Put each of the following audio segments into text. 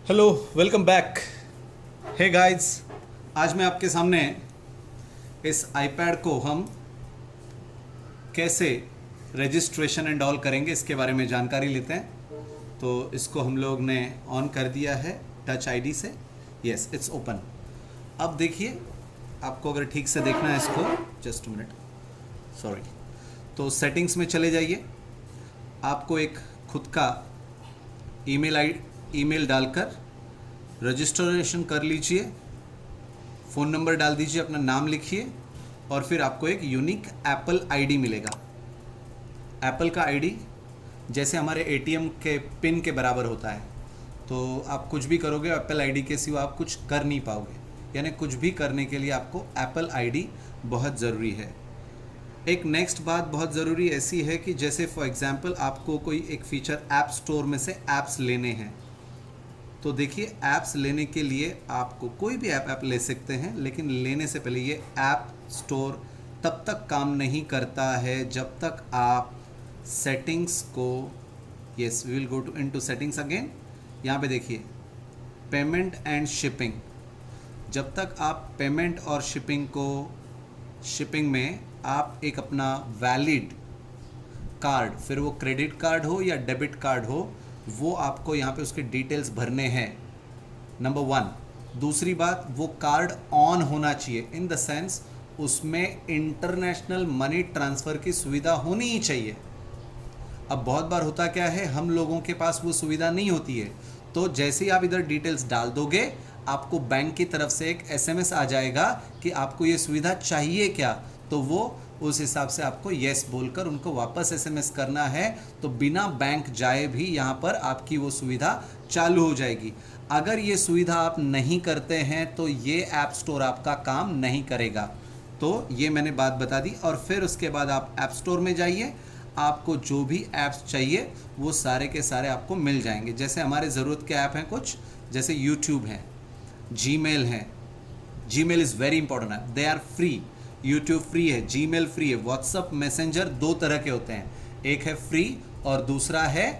Hello, welcome back. Hey guys, आज मैं आपके सामने इस आईपैड को हम कैसे रजिस्ट्रेशन एंड ऑल करेंगे इसके बारे में जानकारी लेते हैं। तो इसको हम लोग ने ऑन कर दिया है टच आईडी से। Yes, it's open. अब देखिए, आपको अगर ठीक से देखना है इसको, जस्ट मिनट, सॉरी। तो सेटिंग्स में चले जाइए। आपको एक खुद का ईमेल डालकर रजिस्ट्रेशन कर लीजिए। फ़ोन नंबर डाल दीजिए, अपना नाम लिखिए और फिर आपको एक यूनिक एप्पल आईडी मिलेगा। एप्पल का आईडी जैसे हमारे एटीएम के पिन के बराबर होता है। तो आप कुछ भी करोगे एप्पल आईडी के सिवा आप कुछ कर नहीं पाओगे। यानी कुछ भी करने के लिए आपको एप्पल आईडी बहुत ज़रूरी है। एक नेक्स्ट बात बहुत ज़रूरी ऐसी है कि जैसे फॉर एग्ज़ाम्पल आपको कोई एक फ़ीचर ऐप स्टोर में से ऐप्स लेने हैं। तो देखिए, ऐप्स लेने के लिए आपको कोई भी ऐप ले सकते हैं, लेकिन लेने से पहले ये ऐप स्टोर तब तक काम नहीं करता है जब तक आप सेटिंग्स को, yes we will go to into settings again. यहाँ पे देखिए, पेमेंट एंड शिपिंग। जब तक आप पेमेंट और शिपिंग में आप एक अपना वैलिड कार्ड, फिर वो क्रेडिट कार्ड हो या डेबिट कार्ड हो, वो आपको यहाँ पे उसके डिटेल्स भरने हैं, नंबर 1। दूसरी बात, वो कार्ड ऑन होना चाहिए, इन द सेंस उसमें इंटरनेशनल मनी ट्रांसफ़र की सुविधा होनी ही चाहिए। अब बहुत बार होता क्या है, हम लोगों के पास वो सुविधा नहीं होती है। तो जैसे ही आप इधर डिटेल्स डाल दोगे, आपको बैंक की तरफ से एक एसएमएस आ जाएगा कि आपको ये सुविधा चाहिए क्या। तो वो उस हिसाब से आपको येस बोलकर उनको वापस एसएमएस करना है। तो बिना बैंक जाए भी यहाँ पर आपकी वो सुविधा चालू हो जाएगी। अगर ये सुविधा आप नहीं करते हैं तो ये ऐप स्टोर आपका काम नहीं करेगा। तो ये मैंने बात बता दी। और फिर उसके बाद आप ऐप स्टोर में जाइए, आपको जो भी ऐप्स चाहिए वो सारे के सारे आपको मिल जाएंगे। जैसे हमारे ज़रूरत के ऐप हैं कुछ, जैसे यूट्यूब है, जीमेल है। Gmail is very important app, they are free. YouTube free है, जीमेल फ्री है। व्हाट्सअप मैसेंजर दो तरह के होते हैं, एक है फ्री और दूसरा है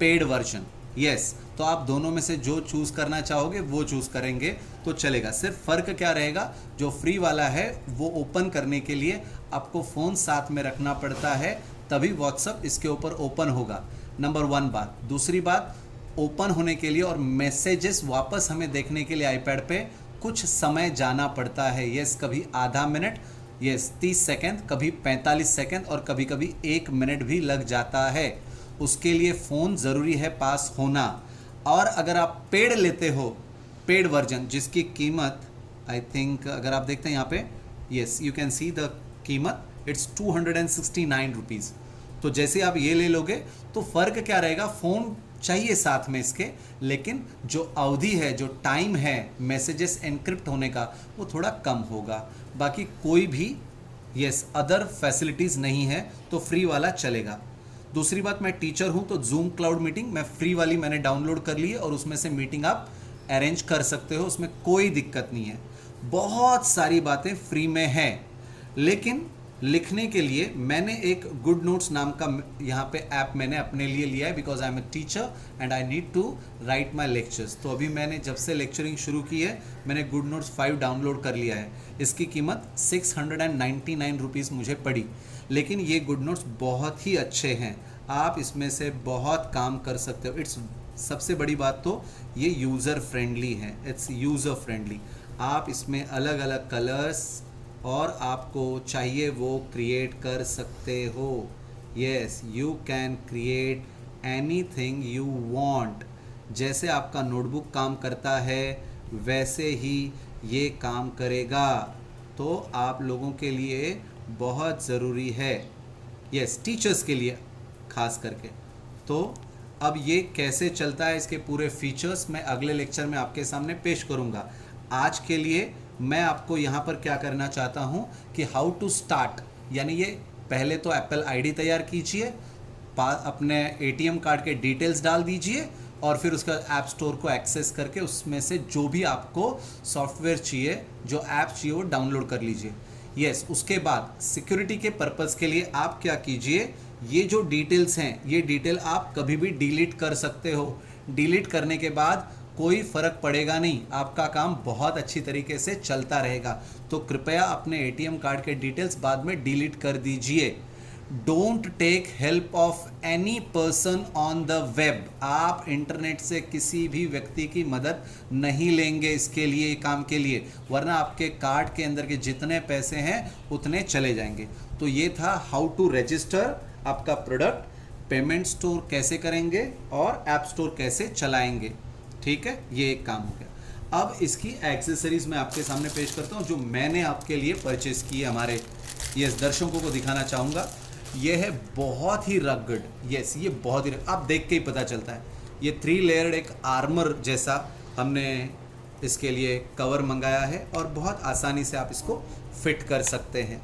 पेड वर्जन। यस, तो आप दोनों में से जो चूज़ करना चाहोगे वो चूज़ करेंगे तो चलेगा। सिर्फ फ़र्क क्या रहेगा, जो फ्री वाला है वो ओपन करने के लिए आपको फ़ोन साथ में रखना पड़ता है, तभी व्हाट्सअप इसके ऊपर ओपन होगा। नंबर 1 बात। दूसरी बात, ओपन होने के लिए और मैसेजेस वापस हमें देखने के लिए आईपैड पे कुछ समय जाना पड़ता है। यस, कभी आधा मिनट, यस 30 सेकेंड, कभी 45 सेकेंड और कभी कभी 1 मिनट भी लग जाता है। उसके लिए फ़ोन ज़रूरी है पास होना। और अगर आप पेड लेते हो, पेड वर्जन जिसकी कीमत आई थिंक, अगर आप देखते हैं यहाँ पे, yes you can see the कीमत, इट्स 269 रुपीज़। तो जैसे आप ये ले लोगे तो फ़र्क क्या रहेगा, फ़ोन चाहिए साथ में इसके, लेकिन जो अवधि है, जो टाइम है मैसेजेस एनक्रिप्ट होने का, वो थोड़ा कम होगा। बाकी कोई भी यस अदर फैसिलिटीज़ नहीं है, तो फ्री वाला चलेगा। दूसरी बात, मैं टीचर हूँ तो जूम क्लाउड मीटिंग मैं फ्री वाली मैंने डाउनलोड कर ली है और उसमें से मीटिंग आप अरेंज कर सकते हो, उसमें कोई दिक्कत नहीं है। बहुत सारी बातें फ्री में हैं, लेकिन लिखने के लिए मैंने एक गुड नोट्स नाम का यहाँ पे ऐप मैंने अपने लिए लिया है, because I am a teacher and I need to write my lectures. तो अभी मैंने जब से लेक्चरिंग शुरू की है, मैंने गुड नोट्स 5 डाउनलोड कर लिया है। इसकी कीमत 699 रुपीज़ मुझे पड़ी, लेकिन ये गुड नोट्स बहुत ही अच्छे हैं, आप इसमें से बहुत काम कर सकते हो। इट्स, सबसे बड़ी बात तो ये यूज़र फ्रेंडली है, इट्स यूज़र फ्रेंडली। आप इसमें अलग अलग कलर्स और आपको चाहिए वो क्रिएट कर सकते हो। Yes, you can create anything you want. जैसे आपका नोटबुक काम करता है वैसे ही ये काम करेगा। तो आप लोगों के लिए बहुत ज़रूरी है, यस टीचर्स के लिए खास करके। तो अब ये कैसे चलता है, इसके पूरे फीचर्स मैं अगले लेक्चर में आपके सामने पेश करूँगा। आज के लिए मैं आपको यहाँ पर क्या करना चाहता हूँ कि हाउ टू स्टार्ट, यानी ये पहले तो एप्पल आईडी तैयार कीजिए, अपने एटीएम कार्ड के डिटेल्स डाल दीजिए और फिर उसका ऐप स्टोर को एक्सेस करके उसमें से जो भी आपको सॉफ्टवेयर चाहिए, जो ऐप चाहिए, वो डाउनलोड कर लीजिए। यस, उसके बाद सिक्योरिटी के पर्पज़ के लिए आप क्या कीजिए, ये जो डिटेल्स हैं ये डिटेल आप कभी भी डिलीट कर सकते हो। डिलीट करने के बाद कोई फ़र्क पड़ेगा नहीं, आपका काम बहुत अच्छी तरीके से चलता रहेगा। तो कृपया अपने एटीएम कार्ड के डिटेल्स बाद में डिलीट कर दीजिए। Don't take help of any person on the web. आप इंटरनेट से किसी भी व्यक्ति की मदद नहीं लेंगे इसके लिए, काम के लिए, वरना आपके कार्ड के अंदर के जितने पैसे हैं उतने चले जाएंगे। तो ये था हाउ टू रजिस्टर आपका प्रोडक्ट, पेमेंट स्टोर कैसे करेंगे और ऐप स्टोर कैसे चलाएंगे। ठीक है, ये एक काम हो गया। अब इसकी एक्सेसरीज मैं आपके सामने पेश करता हूँ जो मैंने आपके लिए परचेस की है। हमारे ये दर्शकों को दिखाना चाहूँगा। ये है बहुत ही रगड, यस ये बहुत ही आप देख के ही पता चलता है। ये 3 लेयर्ड एक आर्मर जैसा हमने इसके लिए कवर मंगाया है और बहुत आसानी से आप इसको फिट कर सकते हैं।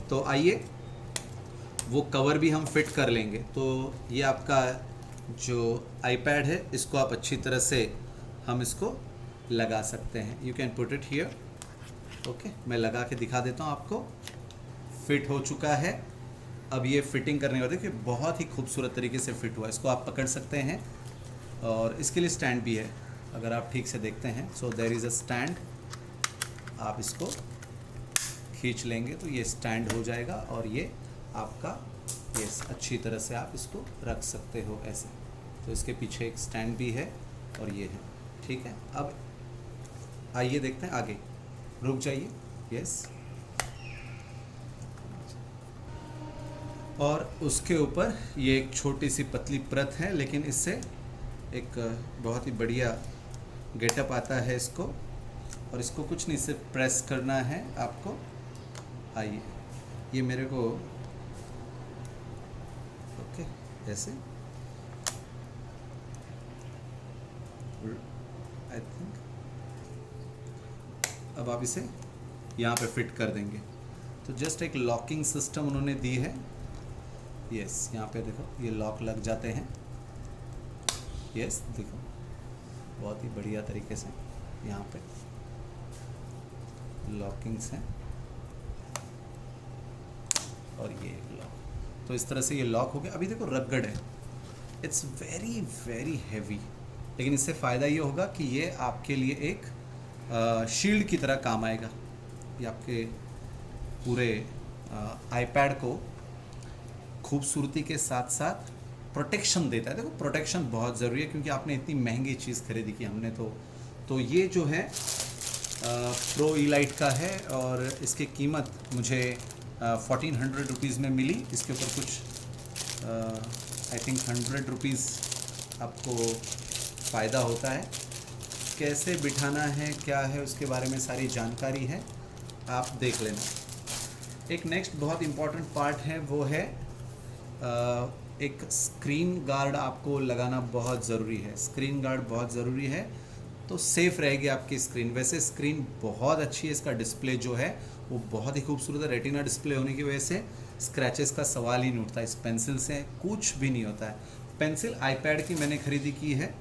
तो आइए वो कवर भी हम फिट कर लेंगे। तो ये आपका जो आईपैड है इसको आप अच्छी तरह से हम इसको लगा सकते हैं। You can put it here. Okay, मैं लगा के दिखा देता हूँ आपको। फिट हो चुका है। अब ये फिटिंग करने के बाद देखिए बहुत ही खूबसूरत तरीके से फिट हुआ। इसको आप पकड़ सकते हैं और इसके लिए स्टैंड भी है अगर आप ठीक से देखते हैं। So there is a stand, आप इसको खींच लेंगे तो ये स्टैंड हो जाएगा और ये आपका ये अच्छी तरह से आप इसको रख सकते हो ऐसे। तो इसके पीछे एक स्टैंड भी है और ये है। ठीक है, अब आइए देखते हैं आगे। रुक जाइए, यस। और उसके ऊपर ये एक छोटी सी पतली परत है, लेकिन इससे एक बहुत ही बढ़िया गेटअप आता है इसको। और इसको कुछ नहीं, सिर्फ प्रेस करना है आपको। आइए, ये मेरे को ओके ऐसे आई थिंक अब आप इसे यहाँ पे फिट कर देंगे। तो जस्ट एक लॉकिंग सिस्टम उन्होंने दी है। यस, यहाँ पे देखो ये लॉक लग जाते हैं। यस देखो बहुत ही बढ़िया तरीके से यहाँ पे लॉकिंग्स हैं और ये लॉक। तो इस तरह से ये लॉक हो गया। अभी देखो रगड़ है, इट्स वेरी वेरी हैवी, लेकिन इससे फ़ायदा ये होगा कि ये आपके लिए एक शील्ड की तरह काम आएगा। ये आपके पूरे आईपैड को खूबसूरती के साथ साथ प्रोटेक्शन देता है। देखो प्रोटेक्शन बहुत ज़रूरी है क्योंकि आपने इतनी महंगी चीज़ खरीदी की हमने तो ये जो है प्रो ईलाइट का है और इसकी कीमत मुझे 1400 रुपीज़ में मिली। इसके ऊपर कुछ आई थिंक 100 रुपीज़ आपको फ़ायदा होता है। कैसे बिठाना है क्या है उसके बारे में सारी जानकारी है, आप देख लेना। एक नेक्स्ट बहुत इम्पॉर्टेंट पार्ट है वो है एक स्क्रीन गार्ड आपको लगाना बहुत ज़रूरी है। स्क्रीन गार्ड बहुत ज़रूरी है तो सेफ़ रहेगी आपकी स्क्रीन। वैसे स्क्रीन बहुत अच्छी है, इसका डिस्प्ले जो है वो बहुत ही खूबसूरत है। रेटिना डिस्प्ले होने की वजह से स्क्रैचेस का सवाल ही नहीं उठता। इस पेंसिल से कुछ भी नहीं होता है। पेंसिल आईपैड की मैंने ख़रीदी की है।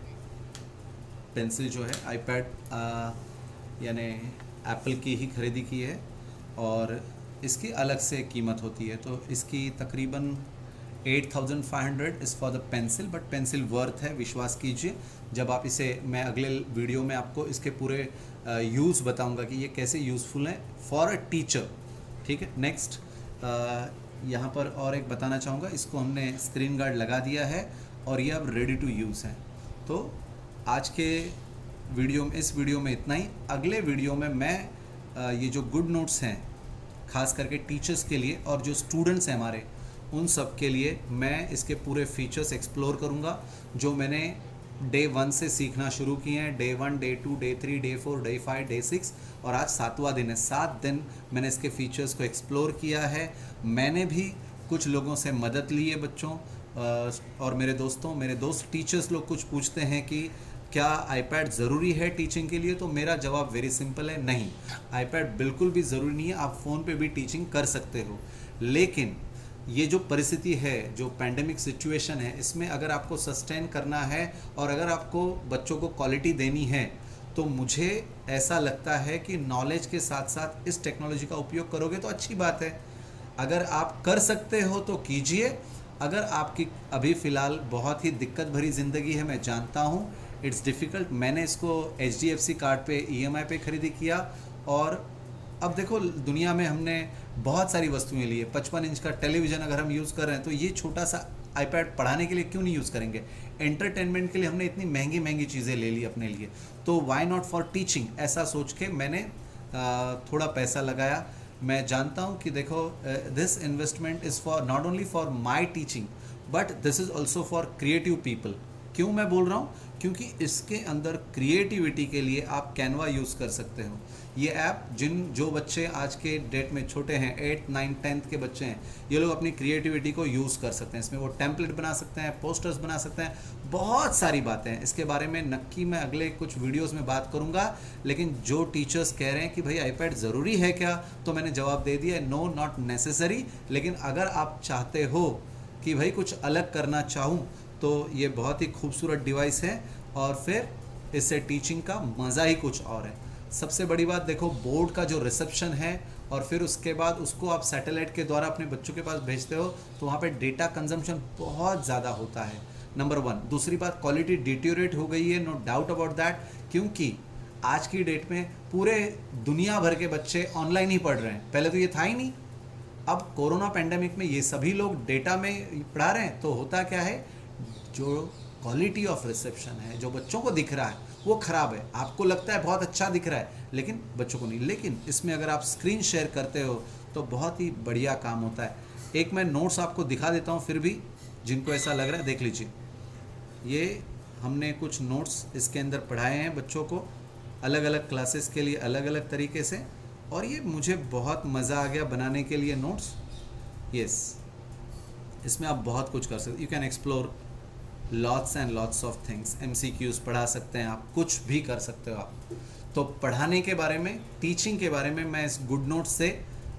पेंसिल जो है आईपैड यानी एप्पल की ही खरीदी की है और इसकी अलग से कीमत होती है। तो इसकी तकरीबन 8500 is for the pencil, but pencil worth है, विश्वास कीजिए। जब आप इसे, मैं अगले वीडियो में आपको इसके पूरे यूज़ बताऊंगा कि ये कैसे यूज़फुल है फॉर अ टीचर। ठीक है, नेक्स्ट यहाँ पर और एक बताना चाहूँगा। इसको हमने स्क्रीन गार्ड लगा दिया है और ये अब रेडी टू यूज़ है। तो आज के वीडियो में, इस वीडियो में इतना ही। अगले वीडियो में मैं ये जो गुड नोट्स हैं खास करके टीचर्स के लिए और जो स्टूडेंट्स हैं हमारे, उन सब के लिए मैं इसके पूरे फीचर्स एक्सप्लोर करूंगा जो मैंने डे 1 से सीखना शुरू किए हैं। Day 1, day 2, day 3, day 4, day 5, day 6 और आज 7वां दिन है। 7 दिन मैंने इसके फीचर्स को एक्सप्लोर किया है। मैंने भी कुछ लोगों से मदद ली है, बच्चों और मेरे दोस्त टीचर्स लोग कुछ पूछते हैं कि क्या आईपैड ज़रूरी है टीचिंग के लिए, तो मेरा जवाब वेरी सिंपल है, नहीं। आईपैड बिल्कुल भी ज़रूरी नहीं है, आप फ़ोन पे भी टीचिंग कर सकते हो। लेकिन ये जो परिस्थिति है, जो पैंडेमिक सिचुएशन है, इसमें अगर आपको सस्टेन करना है और अगर आपको बच्चों को क्वालिटी देनी है तो मुझे ऐसा लगता है कि नॉलेज के साथ साथ इस टेक्नोलॉजी का उपयोग करोगे तो अच्छी बात है। अगर आप कर सकते हो तो कीजिए। अगर आपकी अभी फ़िलहाल बहुत ही दिक्कत भरी ज़िंदगी है, मैं जानता हूँ, इट्स डिफ़िकल्ट। मैंने इसको HDFC कार्ड पे EMI पे खरीदी किया, और अब देखो दुनिया में हमने बहुत सारी वस्तुएं ली है। 55 इंच का टेलीविज़न अगर हम यूज़ कर रहे हैं तो ये छोटा सा आईपैड पढ़ाने के लिए क्यों नहीं यूज़ करेंगे। एंटरटेनमेंट के लिए हमने इतनी महंगी महंगी चीज़ें ले ली अपने लिए, तो वाई नॉट फॉर टीचिंग, ऐसा सोच के मैंने थोड़ा पैसा लगाया। मैं जानता हूँ कि देखो this investment is for not only for my teaching but this is also for creative people. क्यों मैं बोल रहा हूँ, क्योंकि इसके अंदर क्रिएटिविटी के लिए आप कैनवा यूज़ कर सकते हो। ये ऐप जो बच्चे आज के डेट में छोटे हैं, 8, 9, 10th के बच्चे हैं, ये लोग अपनी क्रिएटिविटी को यूज़ कर सकते हैं। इसमें वो टेम्पलेट बना सकते हैं, पोस्टर्स बना सकते हैं, बहुत सारी बातें हैं। इसके बारे में नक्की मैं अगले कुछ वीडियोस में बात करूंगा। लेकिन जो टीचर्स कह रहे हैं कि भाई आईपैड ज़रूरी है क्या, तो मैंने जवाब दे दिया, नो नॉट नेसेसरी। लेकिन अगर आप चाहते हो कि भाई कुछ अलग करना चाहूँ, तो ये बहुत ही खूबसूरत डिवाइस है, और फिर इससे टीचिंग का मज़ा ही कुछ और है। सबसे बड़ी बात देखो, बोर्ड का जो रिसेप्शन है, और फिर उसके बाद उसको आप सैटेलाइट के द्वारा अपने बच्चों के पास भेजते हो, तो वहाँ पे डेटा कंजम्पशन बहुत ज़्यादा होता है, नंबर 1। दूसरी बात, क्वालिटी डिटीरियोरेट हो गई है, नो डाउट अबाउट दैट, क्योंकि आज की डेट में पूरे दुनिया भर के बच्चे ऑनलाइन ही पढ़ रहे हैं। पहले तो ये था ही नहीं। अब कोरोना पेंडेमिक में ये सभी लोग डेटा में पढ़ा रहे हैं, तो होता क्या है, जो क्वालिटी ऑफ रिसेप्शन है, जो बच्चों को दिख रहा है, वो ख़राब है। आपको लगता है बहुत अच्छा दिख रहा है, लेकिन बच्चों को नहीं। लेकिन इसमें अगर आप स्क्रीन शेयर करते हो तो बहुत ही बढ़िया काम होता है। एक मैं नोट्स आपको दिखा देता हूँ, फिर भी जिनको ऐसा लग रहा है देख लीजिए। ये हमने कुछ नोट्स इसके अंदर पढ़ाए हैं बच्चों को, अलग अलग क्लासेस के लिए अलग अलग तरीके से, और ये मुझे बहुत मज़ा आ गया बनाने के लिए नोट्स। यस, इसमें आप बहुत कुछ कर सकते, you can explore lots and lots of things. MCQs पढ़ा सकते हैं आप, कुछ भी कर सकते हो आप। तो पढ़ाने के बारे में, टीचिंग के बारे में मैं इस गुड नोट्स से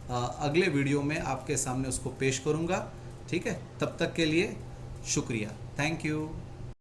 अगले वीडियो में आपके सामने उसको पेश करूँगा। ठीक है, तब तक के लिए शुक्रिया, थैंक यू।